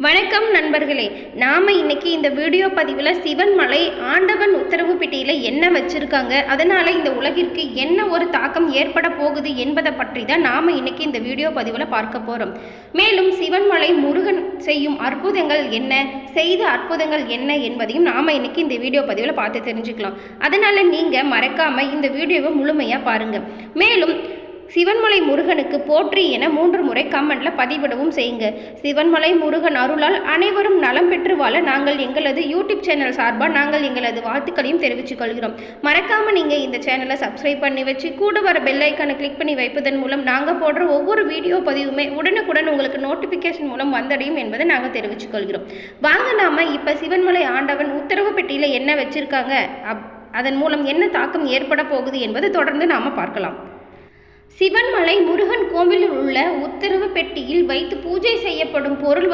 வணக்கம் நண்பர்களே, நாம் இன்னைக்கு இந்த வீடியோ பதிவில் சிவன்மலை ஆண்டவன் உத்தரவு பெட்டியில் என்ன வச்சுருக்காங்க, அதனால் இந்த உலகிற்கு என்ன ஒரு தாக்கம் ஏற்பட போகுது என்பதை பற்றி தான் நாம் இன்னைக்கு இந்த வீடியோ பதிவில் பார்க்க போகிறோம். மேலும் சிவன்மலை முருகன் செய்யும் அற்புதங்கள் என்ன, செய்த அற்புதங்கள் என்ன என்பதையும் நாம் இன்னைக்கு இந்த வீடியோ பதிவில் பார்த்து தெரிஞ்சுக்கலாம். அதனால் நீங்கள் மறக்காமல் இந்த வீடியோவை முழுமையாக பாருங்கள். மேலும் சிவன்மலை முருகனுக்கு போற்றி என 3 முறை கமெண்ட்ல பதிவிடவும் செய்யுங்க. சிவன்மலை முருகன் அருளால் அனைவரும் நலம் பெற்று வாழ நாங்கள் எங்களது யூடியூப் சேனல் சார்பாக நாங்கள் எங்களது வாழ்த்துக்களையும் தெரிவித்துக் கொள்கிறோம். மறக்காம நீங்க இந்த சேனலை சப்ஸ்கிரைப் பண்ணி வச்சு கூட வர பெல் ஐக்கானை கிளிக் பண்ணி வைப்பதன் மூலம் நாங்கள் போடுற ஒவ்வொரு வீடியோ பதிவுமே உடனுக்குடன் உங்களுக்கு நோட்டிஃபிகேஷன் மூலம் வந்தடையும் என்பதை நாங்கள் தெரிவித்துக் கொள்கிறோம். வாங்க நாம இப்ப சிவன்மலை ஆண்டவன் உத்தரவு பெட்டியில என்ன வச்சிருக்காங்க, அதன் மூலம் என்ன தாக்கம் ஏற்பட போகுது என்பதை தொடர்ந்து நாம பார்க்கலாம். சிவன்மலை முருகன் கோவிலில் உள்ள உத்தரவு பெட்டியில் வைத்து பூஜை செய்யப்படும் பொருள்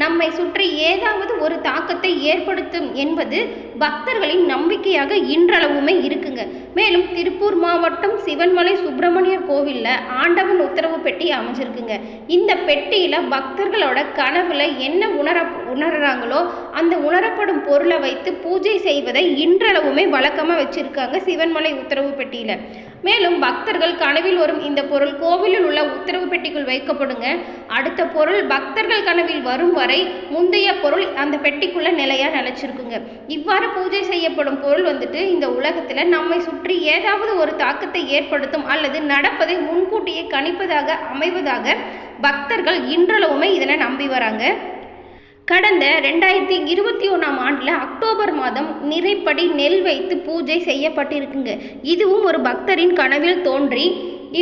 நம்மை சுற்றி ஏதாவது ஒரு தாக்கத்தை ஏற்படுத்தும் என்பது பக்தர்களின் நம்பிக்கையாக இன்றளவுமே இருக்குங்க. மேலும் திருப்பூர் மாவட்டம் சிவன்மலை சுப்பிரமணியர் கோவிலில் ஆண்டவன் உத்தரவு பெட்டி அமைஞ்சிருக்குங்க. இந்த பெட்டியில் பக்தர்களோட கனவுல என்ன உணர்றாங்களோ அந்த உணரப்படும் பொருளை வைத்து பூஜை செய்வதை இன்றளவுமே வழக்கமாக வச்சிருக்காங்க சிவன்மலை உத்தரவு பெட்டியில். மேலும் பக்தர்கள் கனவில் வரும் இந்த பொருள் கோவிலில் உள்ள உத்தரவு பெட்டிக்குள் வைக்கப்படுங்க. அடுத்த பொருள் பக்தர்கள் கனவில் வரும் வரை முந்தைய பொருள் அந்த பெட்டிக்குள்ள நிலைச்சிருக்குங்க. இவ்வாறு பூஜை செய்யப்படும் பொருள் இந்த உலகத்துல நம்மை சுற்றி ஏதாவது ஒரு தாக்கத்தை ஏற்படுத்தும் அல்லது நடப்பதை முன்கூட்டியே கணிப்பதாக அமைவதாக பக்தர்கள் இன்றளவுமே இதனை நம்பி வராங்க. கடந்த 2021ஆம் ஆண்டில் அக்டோபர் மாதம் நிறைப்படி நெல் வைத்து பூஜை செய்யப்பட்டிருக்குங்க. இதுவும் ஒரு பக்தரின் கனவில் தோன்றி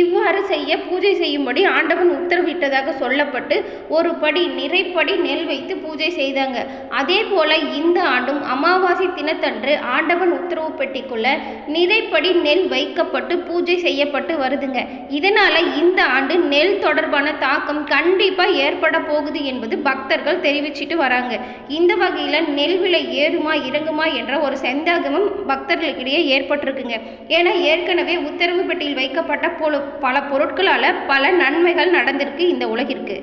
இவ்வாறு செய்ய பூஜை செய்யும்படி ஆண்டவன் உத்தரவிட்டதாக சொல்லப்பட்டு ஒரு படி நிறைப்படி நெல் வைத்து பூஜை செய்தாங்க. அதே போல இந்த ஆண்டும் அமாவாசை தினத்தன்று ஆண்டவன் உத்தரவு பெட்டிக்குள்ள நிறைப்படி நெல் வைக்கப்பட்டு பூஜை செய்யப்பட்டு வருதுங்க. இதனால இந்த ஆண்டு நெல் தொடர்பான தாக்கம் கண்டிப்பா ஏற்பட போகுது என்பது பக்தர்கள் தெரிவிச்சிட்டு வராங்க. இந்த வகையில நெல் விலை ஏறுமா இறங்குமா என்ற ஒரு சந்தேகமும் பக்தர்களுக்கிடையே ஏற்பட்டிருக்குங்க. ஏன்னா ஏற்கனவே உத்தரவு பெட்டியில் வைக்கப்பட்ட பல பொருட்களால் பல நன்மைகள் நடந்திருக்கு இந்த உலகிற்கு.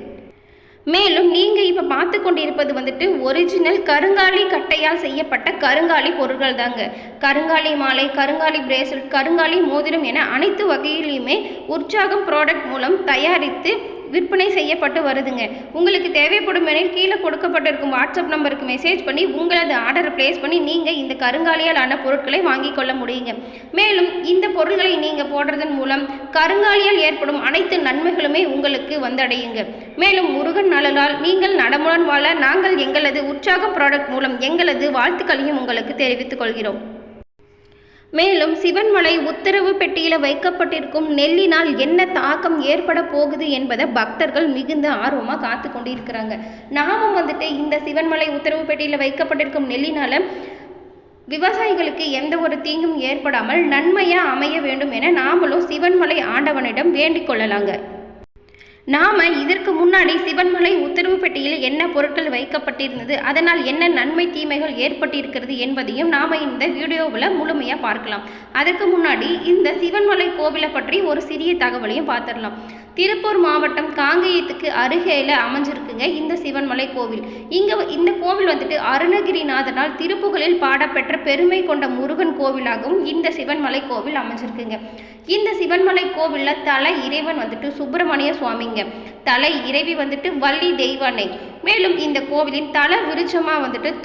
மேலும் நீங்கள் இப்போ பார்த்து கொண்டிருப்பது ஒரிஜினல் கருங்காலி கட்டையால் செய்யப்பட்ட கருங்காலி பொருட்கள் தாங்க. கருங்காலி மாலை, கருங்காலி பிரேஸ்லெட், கருங்காலி மோதிரம் என அனைத்து வகையிலையுமே உற்சாகம் ப்ராடக்ட் மூலம் தயாரித்து விற்பனை செய்யப்பட்டு வருதுங்க. உங்களுக்கு தேவைப்படும் எனில் கீழே கொடுக்கப்பட்டிருக்கும் வாட்ஸ்அப் நம்பருக்கு மெசேஜ் பண்ணி உங்களது ஆர்டரை பிளேஸ் பண்ணி நீங்கள் இந்த கருங்காலியால் ஆன பொருட்களை வாங்கி கொள்ள முடியுங்க. மேலும் இந்த பொருட்களை நீங்கள் போடுறதன் மூலம் கருங்காலியால் ஏற்படும் அனைத்து நன்மைகளுமே உங்களுக்கு வந்தடையுங்க. மேலும் முருகன் நலனால் நீங்கள் நலமுடன் வாழ நாங்கள் எங்களது உற்சாகம் ப்ராடக்ட் மூலம் எங்களது வாழ்த்துக்களையும் உங்களுக்கு தெரிவித்துக் கொள்கிறோம். மேலும் சிவன்மலை உத்தரவு பெட்டியில் வைக்கப்பட்டிருக்கும் நெல்லினால் என்ன தாக்கம் ஏற்பட போகுது என்பதை பக்தர்கள் மிகுந்த ஆர்வமாக காத்து கொண்டிருக்கிறாங்க. நாமும் இந்த சிவன்மலை உத்தரவு பெட்டியில் வைக்கப்பட்டிருக்கும் நெல்லினால விவசாயிகளுக்கு எந்த ஒரு தீங்கும் ஏற்படாமல் நன்மையாக அமைய வேண்டும் என நாமளும் சிவன்மலை ஆண்டவனிடம் வேண்டிக் கொள்ளலாங்க. நாம் இதற்கு முன்னாடி சிவன்மலை உத்தரவு பெட்டியில் என்ன பொருட்கள் வைக்கப்பட்டிருந்தது, அதனால் என்ன நன்மை தீமைகள் ஏற்பட்டிருக்கிறது என்பதையும் நாம் இந்த வீடியோவில் முழுமையாக பார்க்கலாம். அதுக்கு முன்னாடி இந்த சிவன்மலை கோவிலை பற்றி ஒரு சிறிய தகவலையும் பார்த்துடலாம். திருப்பூர் மாவட்டம் காங்கேயத்துக்கு அருகேல அமைஞ்சிருக்குங்க இந்த சிவன்மலை கோவில். இந்த கோவில் அருணகிரிநாதனால் திருப்புகழில் பாடப்பெற்ற பெருமை கொண்ட முருகன் கோவிலாகவும் இந்த சிவன்மலை கோவில் அமைஞ்சிருக்குங்க. இந்த சிவன்மலை கோவிலில் தலை இறைவன் சுப்பிரமணிய சுவாமிங்க, தலை இறைவி வள்ளி தெய்வானை. மேலும் இந்த கோவிலின் தல விருட்சமா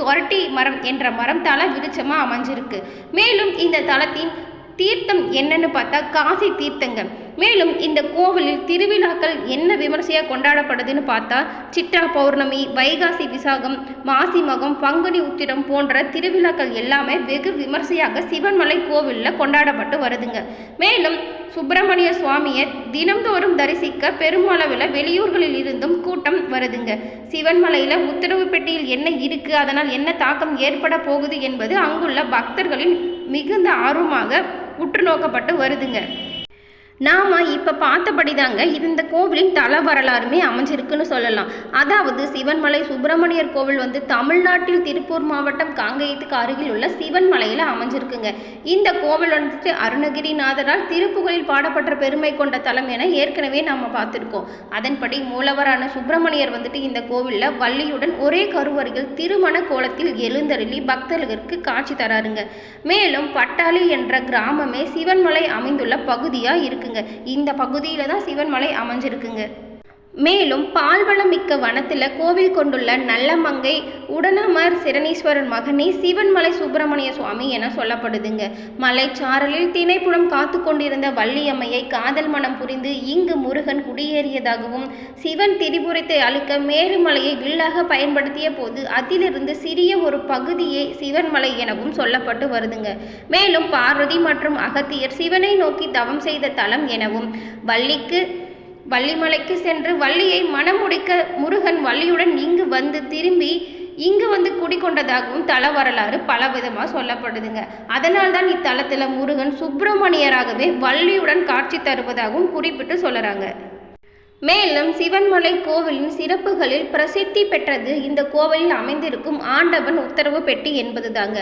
தொரட்டி மரம் என்ற மரம் தல விருட்சமா அமைஞ்சிருக்கு. மேலும் இந்த தலத்தின் தீர்த்தம் என்னன்னு பார்த்தா காசி தீர்த்தங்க. மேலும் இந்த கோவிலில் திருவிழாக்கள் என்ன விமர்சையாக கொண்டாடப்படுதுன்னு பார்த்தா சித்ரா பௌர்ணமி, வைகாசி விசாகம், மாசி மகம், பங்குனி உத்திரம் போன்ற திருவிழாக்கள் எல்லாமே வெகு விமர்சையாக சிவன்மலை கோவிலில் கொண்டாடப்பட்டு வருதுங்க. மேலும் சுப்பிரமணிய சுவாமியை தினம்தோறும் தரிசிக்க பெருமளவில் வெளியூர்களில் இருந்தும் கூட்டம் வருதுங்க. சிவன்மலையில் உத்தரவு பெட்டியில் என்ன இருக்கு, அதனால் என்ன தாக்கம் ஏற்பட போகுது என்பது அங்குள்ள பக்தர்களின் மிகுந்த ஆர்வமாக உற்று நோக்கப்பட்டு வருதுங்க. நாம் இப்போ பார்த்தபடி தாங்க இந்த கோவிலின் தல வரலாறுமே அமைஞ்சிருக்குன்னு சொல்லலாம். அதாவது சிவன்மலை சுப்பிரமணியர் கோவில் வந்து தமிழ்நாட்டில் திருப்பூர் மாவட்டம் காங்கேயத்துக்கு அருகில் உள்ள சிவன்மலையில் அமைஞ்சிருக்குங்க. இந்த கோவில் வந்துட்டு அருணகிரிநாதரால் திருப்புகழில் பாடப்பட்ட பெருமை கொண்ட தலம் என ஏற்கனவே நாம் பார்த்துருக்கோம். அதன்படி மூலவரான சுப்பிரமணியர் வந்துட்டு இந்த கோவிலில் வள்ளியுடன் ஒரே கருவறையில் திருமண கோலத்தில் எழுந்தருளி பக்தர்களுக்கு காட்சி தராருங்க. மேலும் பட்டாளி என்ற கிராமமே சிவன்மலை அமைந்துள்ள பகுதியாக இருக்கு. இந்த பகுதியில தான் சிவன்மலை அமைஞ்சிருக்குங்க. மேலும் பால்வளம் மிக்க வனத்தில் கோவில் கொண்டுள்ள நல்லமங்கை உடனமர் சிரணீஸ்வரர் மகனே சிவன்மலை சுப்பிரமணிய சுவாமி என சொல்லப்படுதுங்க. மலைச்சாரலில் திணைப்புடம் காத்து கொண்டிருந்த வள்ளியம்மையை காதல் மனம் புரிந்து இங்கு முருகன் குடியேறியதாகவும் சிவன் திரிபுரத்தை அழிக்க மேருமலையை வில்லாக பயன்படுத்திய போது அதிலிருந்து சிறிய ஒரு பகுதியே சிவன்மலை எனவும் சொல்லப்பட்டு வருதுங்க. மேலும் பார்வதி மற்றும் அகத்தியர் சிவனை நோக்கி தவம் செய்த தலம் எனவும் வள்ளிமலைக்கு சென்று வள்ளியை மணமுடிக்க முருகன் வள்ளியுடன் இங்கு வந்து குடிக்கொண்டதாகவும் தல வரலாறு பல விதமாக சொல்லப்படுதுங்க. அதனால்தான் இத்தலத்தில் முருகன் சுப்பிரமணியராகவே வள்ளியுடன் காட்சி தருவதாகவும் குறிப்பிட்டு சொல்லுறாங்க. மேலும் சிவன்மலை கோவிலின் சிறப்புகளில் பிரசித்தி பெற்றது இந்த கோவிலில் அமைந்திருக்கும் ஆண்டவன் உத்தரவு பெட்டி என்பது தாங்க.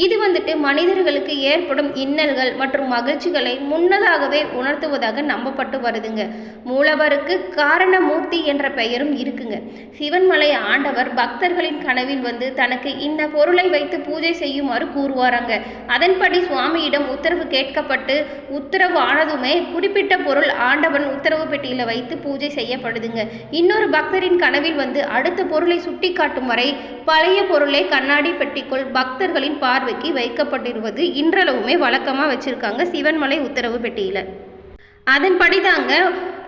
இது வந்துட்டு மனிதர்களுக்கு ஏற்படும் இன்னல்கள் மற்றும் மகிழ்ச்சிகளை முன்னதாகவே உணர்த்துவதாக நம்பப்பட்டு வருதுங்க. மூலவருக்கு காரணமூர்த்தி என்ற பெயரும் இருக்குங்க. சிவன்மலை ஆண்டவர் பக்தர்களின் கனவில் வந்து தனக்கு இன்ன பொருளை வைத்து பூஜை செய்யுமாறு கூறுவாராங்க. அதன்படி சுவாமியிடம் உத்தரவு கேட்கப்பட்டு உத்தரவு ஆனதுமே குறிப்பிட்ட பொருள் ஆண்டவன் உத்தரவு பெட்டியில் வைத்து பூஜை செய்யப்படுதுங்க. இன்னொரு பக்தரின் கனவில் வந்து அடுத்த பொருளை சுட்டி காட்டும் வரை பழைய பொருளை கண்ணாடி பெட்டிக்குள் பக்தர்களின் பார்வைக்கு வைக்கப்பட்டிருவது இன்றளவுமே வழக்கமாக வச்சிருக்காங்க சிவன்மலை உத்தரவு பெட்டியில். அதன்படி தாங்க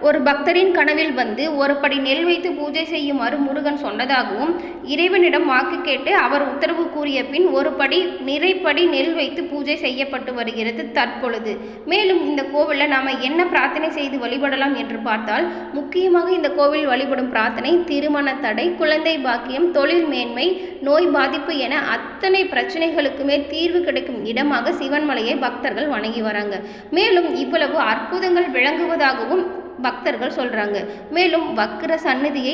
ஒரு பக்தரின் கனவில் வந்து ஒரு படி நெல் வைத்து பூஜை செய்யுமாறு முருகன் சொன்னதாகவும் இறைவனிடம் வாக்கு கேட்டு அவர் உத்தரவு கூறிய பின் ஒரு படி நிறைப்படி நெல் வைத்து பூஜை செய்யப்பட்டு வருகிறது தற்பொழுது. மேலும் இந்த கோவிலில் நாம் என்ன பிரார்த்தனை செய்து வழிபடலாம் என்று பார்த்தால் முக்கியமாக இந்த கோவில் வழிபடும் பிரார்த்தனை திருமண தடை, குழந்தை பாக்கியம், தொழில் மேன்மை, நோய் பாதிப்பு என அத்தனை பிரச்சனைகளுக்குமே தீர்வு கிடைக்கும் இடமாக சிவன்மலையை பக்தர்கள் வணங்கி வராங்க. மேலும் இவ்வளவு அற்புதங்கள் விளங்குவதாகவும் பக்தர்கள் சொல்றாங்க. மேலும் வக்கிர சந்நிதியை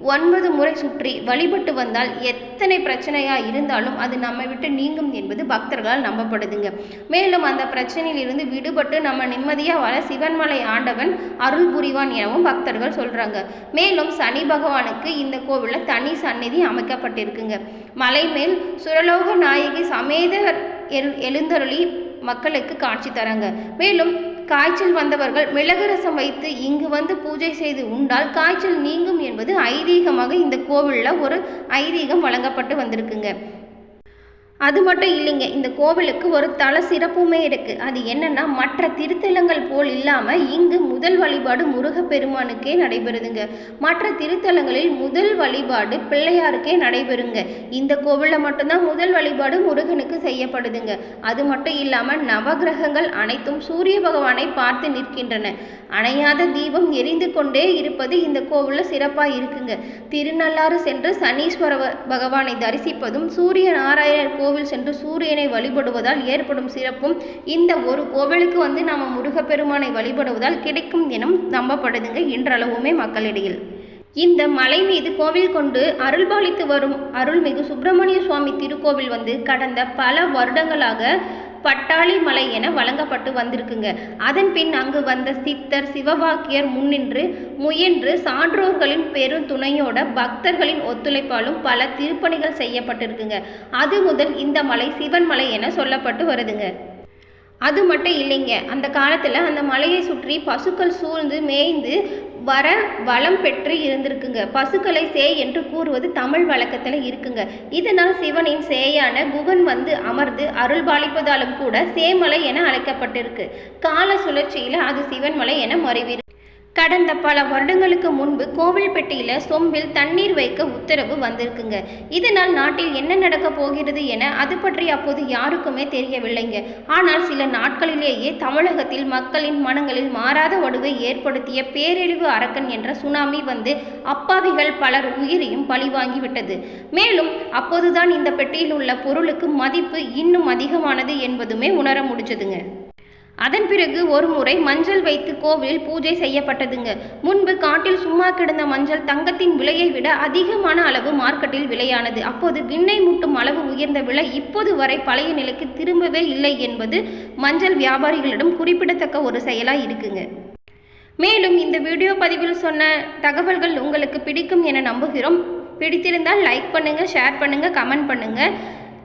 9 முறை சுற்றி வழிபட்டு வந்தால் எத்தனை பிரச்சனையா இருந்தாலும் அது நம்மை விட்டு நீங்கும் என்பது பக்தர்களால் நம்பப்படுதுங்க. மேலும் அந்த பிரச்சனையில் இருந்து விடுபட்டு நம்ம நிம்மதியாக வர சிவன்மலை ஆண்டவன் அருள் புரிவான் எனவும் பக்தர்கள் சொல்றாங்க. மேலும் சனி பகவானுக்கு இந்த கோவிலில் தனி சந்நிதி அமைக்கப்பட்டிருக்குங்க. மலை மேல் சுரலோக நாயகி சமேத எழுந்தருளி மக்களுக்கு காட்சி தராங்க. மேலும் காய்ச்சல் வந்தவர்கள் மிளகு ரசம் வைத்து இங்கு வந்து பூஜை செய்து உண்டால் காய்ச்சல் நீங்கும் என்பது ஐதீகமாக இந்த கோவிலில் ஒரு ஐதீகம் வழங்கப்பட்டு வந்திருக்குங்க. அது மட்டும் இல்லைங்க, இந்த கோவிலுக்கு ஒரு தல சிறப்புமே இருக்குது. அது என்னன்னா மற்ற திருத்தலங்கள் போல் இல்லாமல் இங்கு முதல் வழிபாடு முருகப்பெருமானுக்கே நடைபெறுதுங்க. மற்ற திருத்தலங்களில் முதல் வழிபாடு பிள்ளையாருக்கே நடைபெறுங்க. இந்த கோவிலில் மட்டும்தான் முதல் வழிபாடு முருகனுக்கு செய்யப்படுதுங்க. அது மட்டும் இல்லாமல் நவகிரகங்கள் அனைத்தும் சூரிய பகவானை பார்த்து நிற்கின்றன. அணையாத தீபம் எரிந்து கொண்டே இருப்பது இந்த கோவிலில் சிறப்பாக இருக்குங்க. திருநள்ளாறு சென்று சனீஸ்வர பகவானை தரிசிப்பதும் சூரிய நாராயணர் கோவில் சென்று சூரியனை வழிபடுவதால் ஏற்படும் சிறப்பும் இந்த ஒரு கோவிலுக்கு வந்து நாம் முருகப்பெருமானை வழிபடுவதால் கிடைக்கும் எனும் நம்பப்படுதுங்க இன்றளவுமே மக்களிடையில். இந்த மலை மீது கோவில் கொண்டு அருள்பாலித்து வரும் அருள்மிகு சுப்பிரமணிய சுவாமி திருக்கோவில் வந்து கடந்த பல வருடங்களாக பட்டாளி மலை என வழங்கப்பட்டு வந்திருக்குங்க. அதன் பின் அங்கு வந்த சித்தர் சிவவாக்கியர் முயன்று சான்றோர்களின் பெரும் துணையோட பக்தர்களின் ஒத்துழைப்பாலும் பல திருப்பணிகள் செய்யப்பட்டிருக்குங்க. அது முதல் இந்த மலை சிவன்மலை என சொல்லப்பட்டு வருதுங்க. அது மட்டும் இல்லைங்க, அந்த காலத்தில் அந்த மலையை சுற்றி பசுக்கள் சூழ்ந்து மேய்ந்து வர வளம் பெற்று இருந்திருக்குங்க. பசுக்களை சேய் என்று கூறுவது தமிழ் வழக்கத்தில் இருக்குங்க. இதனால் சிவனின் சேயான குகன் வந்து அமர்ந்து அருள்பாலிப்பதாலும் கூட சேமலை என அழைக்கப்பட்டிருக்கு. கால சுழற்சியில் அது சிவன்மலை என மறைவிருக்கு. கடந்த பல வருடங்களுக்கு முன்பு கோவில்பட்டியில் சொம்பில் தண்ணீர் வைக்க உத்தரவு வந்திருக்குங்க. இதனால் நாட்டில் என்ன நடக்கப் போகிறது என அது பற்றி அப்போது யாருக்குமே தெரியவில்லைங்க. ஆனால் சில நாட்களிலேயே தமிழகத்தில் மக்களின் மனங்களில் மாறாத வடுவை ஏற்படுத்திய பேரழிவு அரக்கன் என்ற சுனாமி வந்து அப்பாவிகள் பலர் உயிரையும் பழிவாங்கிவிட்டது. மேலும் அப்போதுதான் இந்த பெட்டியில் உள்ள பொருளுக்கு மதிப்பு இன்னும் அதிகமானது என்பதுமே உணர முடிஞ்சதுங்க. அதன் பிறகு ஒரு முறை மஞ்சள் வைத்து கோவிலில் பூஜை செய்யப்பட்டதுங்க. முன்பு காட்டில் சும்மா கிடந்த மஞ்சள் தங்கத்தின் விலையை விட அதிகமான அளவு மார்க்கெட்டில் விலையானது. அப்போது விண்ணை முட்டும் அளவு உயர்ந்த விலை இப்போது வரை பழைய நிலைக்கு திரும்பவே இல்லை என்பது மஞ்சள் வியாபாரிகளிடம் குறிப்பிடத்தக்க ஒரு செயலாக இருக்குங்க. மேலும் இந்த வீடியோ பதிவில் சொன்ன தகவல்கள் உங்களுக்கு பிடிக்கும் என நம்புகிறோம். பிடித்திருந்தால் லைக் பண்ணுங்கள், ஷேர் பண்ணுங்கள், கமெண்ட் பண்ணுங்கள்.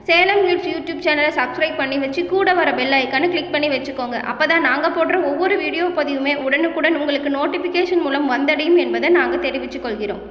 சேலம் கிளிட்ஸ் யூடியூப் சேனலை சப்ஸ்கிரைப் பண்ணி வச்சு கூட வர பெல் ஐக்கானை கிளிக் பண்ணி வச்சுக்கோங்க. அப்போ தான் நாங்கள் போடுற ஒவ்வொரு வீடியோ பதிவுமே உடனுக்குடன் உங்களுக்கு நோட்டிஃபிகேஷன் மூலம் வந்தடையும் என்பதை நாங்கள் தெரிவித்துக் கொள்கிறோம்.